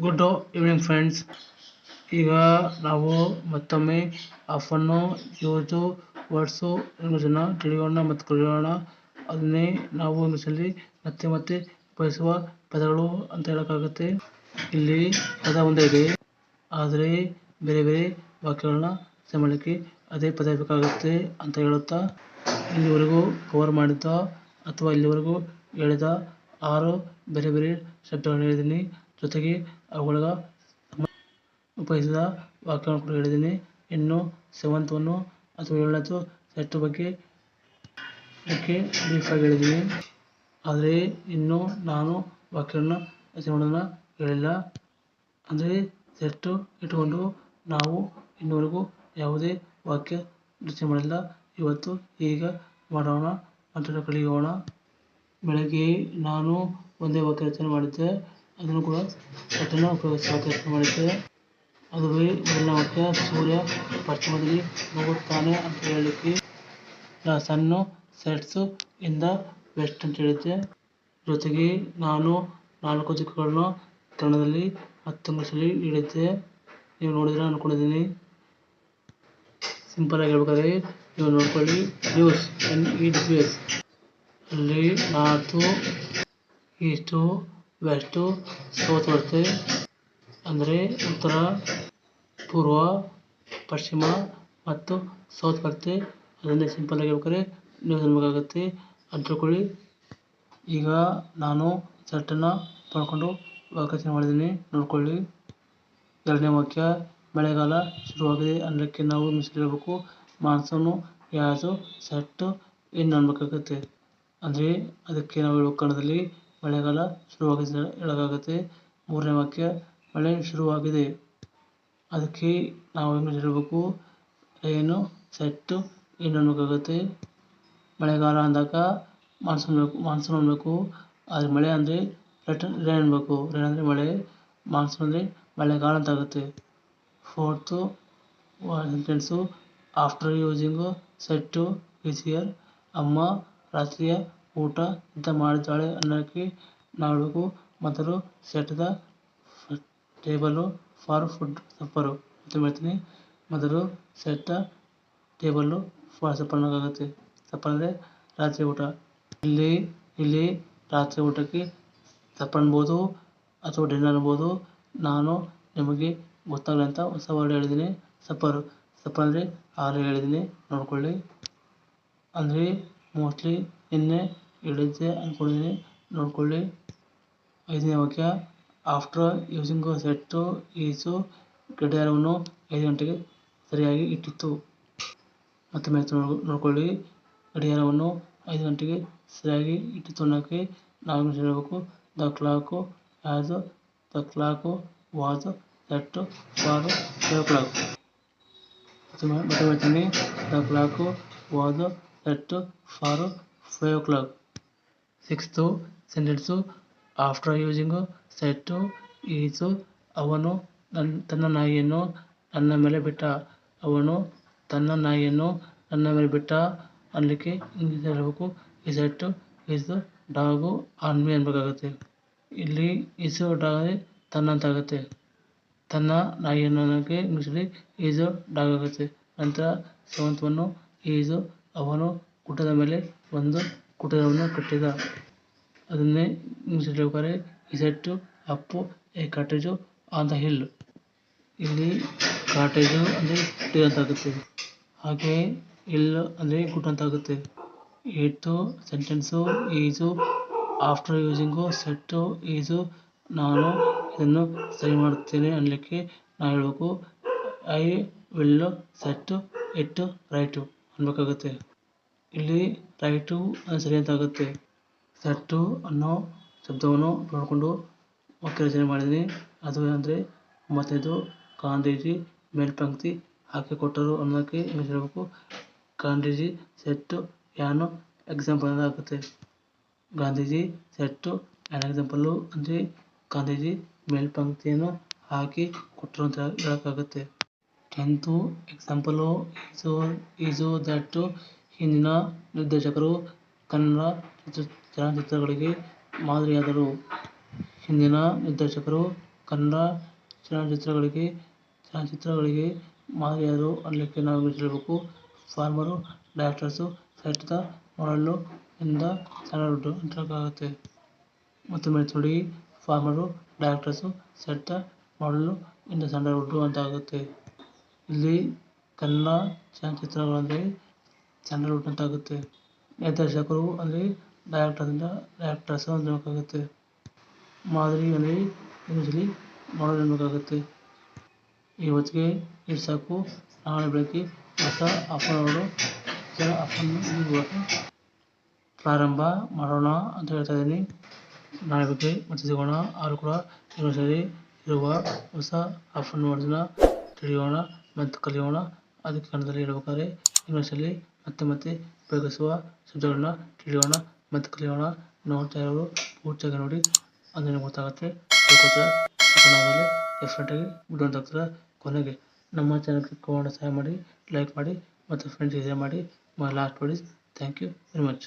Good evening friends. ಈಗ ನಾವು ಮತ್ತೊಮ್ಮೆ ಆಫನ್ನು ಯೂಸು ವರ್ಡ್ಸು ಇಂಗ್ಲೀಷನ್ನು ತಿಳಿಯೋಣ ಮತ್ತು ಕಲಿಯೋಣ. ಅದನ್ನೇ ನಾವು ಇಂಗ್ಲೀಷಲ್ಲಿ ಮತ್ತೆ ಮತ್ತೆ ಬಳಸುವ ಪದಗಳು ಅಂತ ಹೇಳೋಕ್ಕಾಗುತ್ತೆ. ಇಲ್ಲಿ ಪದ ಒಂದೇ ಇದೆ, ಆದರೆ ಬೇರೆ ಬೇರೆ ವಾಕ್ಯಗಳನ್ನ ರಚನೆ ಮಾಡಲಿಕ್ಕೆ ಅದೇ ಪದ ಬೇಕಾಗುತ್ತೆ ಅಂತ ಹೇಳುತ್ತಾ, ಇಲ್ಲಿವರೆಗೂ ಕವರ್ ಮಾಡಿದ್ದ ಅಥವಾ ಇಲ್ಲಿವರೆಗೂ ಹೇಳಿದ 6 ಬೇರೆ ಬೇರೆ ಶಬ್ದಗಳನ್ನು ಹೇಳಿದ್ದೀನಿ. ಜೊತೆಗೆ ಅವುಗಳ ಉಪಯೋಗಿಸಿದ ವಾಕ್ಯಗಳನ್ನು ಕೂಡ ಹೇಳಿದ್ದೀನಿ. ಇನ್ನು 7th ಒನ್ ಅಥವಾ 7ನೇದು ಸೆಟ್ ಬಗ್ಗೆ ಬ್ರೀಫಾಗಿ ಹೇಳಿದ್ದೀನಿ. ಆದರೆ ಇನ್ನು ನಾನು ವಾಕ್ಯಗಳನ್ನ ರಚನೆ ಮಾಡೋದನ್ನ ಹೇಳಿಲ್ಲ. ಅಂದರೆ ಸೆಟ್ಟು ಇಟ್ಟುಕೊಂಡು ನಾವು ಇನ್ನೂವರೆಗೂ ಯಾವುದೇ ವಾಕ್ಯ ರಚನೆ ಮಾಡಿಲ್ಲ. ಇವತ್ತು ಈಗ ಮಾಡೋಣ ಅಂತ ಕಲಿಯೋಣ. ಬೆಳಗ್ಗೆ ನಾನು ಒಂದೇ ವಾಕ್ಯ ರಚನೆ ಮಾಡಿದ್ದೆ, ಅದನ್ನು ಕೂಡ ಸೆಟ್ಟನ್ನು ಉಪಯೋಗಿಸಿ ವಾಕ್ಯ ರಚನೆ ಮಾಡಿದ್ದೆ. ಅದುವೇ ಮೊದಲನೇ ವಾಕ್ಯ, ಸೂರ್ಯ ಪಶ್ಚಿಮದಲ್ಲಿ ಮುಳುಗುತ್ತಾನೆ ಅಂತ ಹೇಳಲಿಕ್ಕೆ the sun sets in the west ಅಂತ ಹೇಳಿದ್ದೆ. ಜೊತೆಗೆ ನಾನು 4 ದಿಕ್ಕುಗಳನ್ನು ಕನ್ನಡದಲ್ಲಿ ಮತ್ತು ಇಂಗ್ಲೀಷಲ್ಲಿ ಹೇಳಿದ್ದೆ. ನೀವು ನೋಡಿದ್ರೆ ಅನ್ಕೊಂಡಿದ್ದೀನಿ. ಸಿಂಪಲ್ ಆಗಿ ಹೇಳ್ಬೇಕಾದ್ರೆ ನೀವು ನೋಡ್ಕೊಳ್ಳಿ. ನ್ಯೂಸ್ NEWS ಅಲ್ಲಿ ನಾರ್ತು, ಈಸ್ಟು, ವೆಸ್ಟು, ಸೌತ್ ಬರುತ್ತೆ. ಅಂದರೆ ಉತ್ತರ, ಪೂರ್ವ, ಪಶ್ಚಿಮ ಮತ್ತು ಸೌತ್ ಬರುತ್ತೆ. ಅದನ್ನೇ ಸಿಂಪಲ್ ಆಗಿ ಹೇಳ್ಬೇಕಾದ್ರೆ ನ್ಯೂಸ್ ಅನ್ಬೇಕಾಗುತ್ತೆ ಅಂತ ತಿಳ್ಕೊಳ್ಳಿ. ಈಗ ನಾನು ಸೆಟ್ಟನ್ನು ತೊಳ್ಕೊಂಡು ವಾಕ್ಯ ರಚನೆ ಮಾಡಿದ್ದೀನಿ, ನೋಡ್ಕೊಳ್ಳಿ. 2ನೇ ವಾಕ್ಯ, ಮಳೆಗಾಲ ಶುರುವಾಗಿದೆ ಅನ್ನಲಿಕ್ಕೆ ನಾವು ಇಂಗ್ಲೀಷಲ್ಲಿ ಹೇಳ್ಬೇಕು ಮಾನ್ಸೂನ್ ಹ್ಯಾಸ್ ಸೆಟ್ ಇನ್ ಅನ್ಬೇಕಾಗುತ್ತೆ. ಅಂದರೆ ಅದಕ್ಕೆ ನಾವು ಹೇಳೋ ಕನ್ನಡದಲ್ಲಿ ಮಳೆಗಾಲ ಶುರುವಾಗಿದೆ ಹೇಳೋಕ್ಕಾಗುತ್ತೆ. 3ನೇ ವಾಕ್ಯ, ಮಳೆ ಶುರುವಾಗಿದೆ. ಅದಕ್ಕೆ ನಾವು ಇಂಗ್ಲೀಷ್ ಹೇಳ್ಬೇಕು ರೈನ್ ಸೆಟ್ ಇನ್ ಅನ್ಬೇಕಾಗುತ್ತೆ. ಮಳೆಗಾಲ ಅಂದಾಗ ಮಾನ್ಸೂನ್ ಅನ್ಬೇಕು. ಆದರೆ ಮಳೆ ಅಂದರೆ ರೈನ್ ಅನ್ಬೇಕು. ರೈನ್ ಅಂದರೆ ಮಳೆ, ಮಾನ್ಸೂನ್ ಅಂದರೆ ಮಳೆಗಾಲ ಅಂತ ಆಗುತ್ತೆ. 4th sentence, after using set is here. ಅಮ್ಮ ರಾತ್ರಿಯ ಊಟ ಸಿದ್ಧ ಮಾಡಿದ್ದಾಳೆ ಅನ್ನೋಕ್ಕೆ ನಾವು ಹೇಳಬೇಕು ಮೊದಲು set the table for food supper ಅಂತ ಹೇಳ್ತೀನಿ. ಮೊದಲು set the table for supper ಅನ್ನೋಕ್ಕಾಗುತ್ತೆ. ಸಪ್ಪರ್ ಅಂದರೆ ರಾತ್ರಿ ಊಟ. ಇಲ್ಲಿ ರಾತ್ರಿ ಊಟಕ್ಕೆ ಸಪ್ಪರ್ ಅನ್ಬೋದು ಅಥವಾ ಡಿನ್ನರ್ ಅನ್ಬೋದು. ನಾನು ನಿಮಗೆ ಗೊತ್ತಾಗಲಿ ಅಂತ ಹೊಸ ವರ್ಡ್ ಹೇಳಿದ್ದೀನಿ, ಸಪ್ಪರ್. ಸಪ್ಪರ್ ಅಂದರೆ ಆಗಲೇ ಹೇಳಿದ್ದೀನಿ, ನೋಡ್ಕೊಳ್ಳಿ. ಅಂದರೆ ಮೋಸ್ಟ್ಲಿ ನಿನ್ನೆ ಹೇಳಿದ್ದೆ ಅಂದ್ಕೊಂಡಿದ್ದೀನಿ, ನೋಡ್ಕೊಳ್ಳಿ. 5ನೇ ವಾಕ್ಯ, ಆಫ್ಟರ್ ಯೂಸಿಂಗ್ ಸೆಟ್ ಈಸು ಗಡಿಯಾರವನ್ನು 5 ಗಂಟೆಗೆ ಸರಿಯಾಗಿ ಇಟ್ಟಿತು. ಮತ್ತೊಮ್ಮೆ ನೋಡ್ಕೊಳ್ಳಿ. ಗಡಿಯಾರವನ್ನು 5 ಗಂಟೆಗೆ ಸರಿಯಾಗಿ ಇಟ್ಟಿತು ಅನ್ನೋಕ್ಕೆ ನಾವು ಇಂಗ್ಲೀಷ್ ಹೇಳಬೇಕು the clock was set for 5 o'clock. ಮತ್ತೆ ಹೇಳ್ತೀನಿ, the clock was set for 5 o'clock. 6th sentence, after using set is ಅವನು ತನ್ನ ನಾಯಿಯನ್ನು ನನ್ನ ಮೇಲೆ ಬಿಟ್ಟ. ಅವನು ತನ್ನ ನಾಯಿಯನ್ನು ನನ್ನ ಮೇಲೆ ಬಿಟ್ಟ ಅನ್ನಲಿಕ್ಕೆ ಇಂಗ್ಲೀಷ್ ಹೇಳಬೇಕು he set his dog on me ಅನ್ಬೇಕಾಗುತ್ತೆ. ಇಲ್ಲಿ ಈಸ್ ಡಾಗ್ ಅಂದರೆ ತನ್ನ ಅಂತ ಆಗುತ್ತೆ. ತನ್ನ ನಾಯಿಯನ್ನು ಅನ್ನೋಕ್ಕೆ ಇಂಗ್ಲೀಷಲ್ಲಿ ಈಸ್ ಡಾಗ್ ಆಗುತ್ತೆ. ನಂತರ 7th ಒನ್, ಈಸ್ ಅವನು ಗುಡ್ಡದ ಮೇಲೆ ಒಂದು ಕುಟೀರವನ್ನು ಕಟ್ಟಿದ. ಅದನ್ನೇ ಇಂಗ್ಲೀಷಲ್ಲಿ ಹೇಳ್ಬೇಕಾದ್ರೆ ಈ set up A cottage on the hill. ಇಲ್ಲಿ ಕಾಟೇಜು ಅಂದರೆ ಕುಟೀರ ಅಂತ ಆಗುತ್ತೆ. ಹಾಗೆ ಹಿಲ್ ಅಂದರೆ ಗುಡ್ಡ ಅಂತ ಆಗುತ್ತೆ. 8th sentence, is after using set is ನಾನು ಇದನ್ನು ಸರಿ ಮಾಡುತ್ತೇನೆ ಅನ್ನಲಿಕ್ಕೆ ನಾವು ಹೇಳಬೇಕು I will set it right ಅನ್ಬೇಕಾಗುತ್ತೆ. ಇಲ್ಲಿ ರೈಟು ಅಂದರೆ ಸರಿ ಅಂತ ಆಗುತ್ತೆ. ಸೆಟ್ಟು ಅನ್ನೋ ಶಬ್ದವನ್ನು ನೋಡಿಕೊಂಡು ವಾಕ್ಯ ರಚನೆ ಮಾಡಿದ್ದೀನಿ. ಅದು ಅಂದರೆ 9ನೇದು, ಗಾಂಧೀಜಿ ಮೇಲ್ಪಂಕ್ತಿ ಹಾಕಿಕೊಟ್ಟರು ಅನ್ನೋಕ್ಕೆ ಇಂಗ್ಲೀಷ್ ಹೇಳಬೇಕು ಗಾಂಧೀಜಿ ಸೆಟ್ ಆ್ಯನ್ ಎಕ್ಸಾಂಪಲ್ ಅಂತ ಆಗುತ್ತೆ. ಗಾಂಧೀಜಿ ಸೆಟ್ ಆ್ಯನ್ ಎಕ್ಸಾಂಪಲ್ಲು ಅಂದರೆ ಗಾಂಧೀಜಿ ಮೇಲ್ಪಂಕ್ತಿಯನ್ನು ಹಾಕಿ ಕೊಟ್ಟರು ಅಂತ ಹೇಳೋಕ್ಕಾಗುತ್ತೆ. 10th ಎಕ್ಸಾಂಪಲು, ಈಸು ದಟ್ ಹಿಂದಿನ ನಿರ್ದೇಶಕರು ಕನ್ನಡ ಚಲನಚಿತ್ರಗಳಿಗೆ ಮಾದರಿಯಾದರು. ಹಿಂದಿನ ನಿರ್ದೇಶಕರು ಕನ್ನಡ ಚಲನಚಿತ್ರಗಳಿಗೆ ಮಾದರಿಯಾರು ಅನ್ನಲಿಕ್ಕೆ ನಾವು ತಿಳಿಯಬೇಕು. ಫಾರ್ಮರು, ಡೈರೆಕ್ಟರ್ಸು ಸೆಟ್ ದ ಮಾಡಲು ಇನ್ ದ ಸ್ಯಾಂಡಲ್ವುಡ್ ಅಂತಾಗುತ್ತೆ. ಮತ್ತೊಮ್ಮೆ ನೋಡಿ, ಫಾರ್ಮರು, ಡೈರೆಕ್ಟರ್ಸು ಸೆಟ್ ದ ಮಾಡಲು ಇನ್ ದ ಸ್ಯಾಂಡಲ್ವುಡ್ ಅಂತಾಗುತ್ತೆ. ಇಲ್ಲಿ ಕನ್ನಡ ಚಲನಚಿತ್ರಗಳಂದ್ರೆ ಸ್ಯಾಂಡಲ್ವುಡ್ ಅಂತಾಗುತ್ತೆ. ನಿರ್ದೇಶಕರು ಅಂದ್ರೆ ಡೈರೆಕ್ಟರ್ಸ್ ಅನ್ನಬೇಕಾಗುತ್ತೆ. ಮಾದರಿ ಅಂದ್ರೆ ಇಂಗ್ಲಿಷಲ್ಲಿ ಮಾಡಲ್ ಅನ್ನಬೇಕಾಗುತ್ತೆ. ಈ ಹೊತ್ತಿಗೆ ಇಷ್ಟು ಸಾಕು. ನಾಳೆ ಬೆಳಗ್ಗೆ ಹೊಸ ಆಫನ್ನು ಪ್ರಾರಂಭ ಮಾಡೋಣ ಅಂತ ಹೇಳ್ತಾ ಇದ್ದೀನಿ. ನಾಳೆ ಬಗ್ಗೆ ಮತ್ತೆ ಸಿಗೋಣ. ಆದರೂ ಕೂಡ ಇಂಗ್ಲಿಷಲ್ಲಿ ಇರುವ ಹೊಸ ಆಫನ್ನು ಅದನ್ನ ತಿಳಿಯೋಣ ಮತ್ತು ಕಲಿಯೋಣ. ಅದಕ್ಕೆ ಕನ್ನಡದಲ್ಲಿ ಹೇಳ್ಬೇಕಾದ್ರೆ ಇಂಗ್ಲಿಷಲ್ಲಿ ಮತ್ತೆ ಉಪಯೋಗಿಸುವ ಶಬ್ದಗಳನ್ನ ತಿಳಿಯೋಣ ಮತ್ತು ಕಲಿಯೋಣ. ನೋಡ್ತಾ ಇರೋರು ಪೂರ್ತಿಯಾಗಿ ನೋಡಿ, ಅಂದರೆ ಗೊತ್ತಾಗುತ್ತೆ. ಆಮೇಲೆ ಡೆಫಿನೆಟಾಗಿ ವಿಡಿಯೋ ಅಂತ ಕೊನೆಗೆ ನಮ್ಮ ಚಾನಲ್ಗೆ ಸಹಾಯ ಮಾಡಿ, ಲೈಕ್ ಮಾಡಿ ಮತ್ತು ಫ್ರೆಂಡ್ಸ್ಗೆ ಶೇರ್ ಮಾಡಿ. My last word is thank you very much.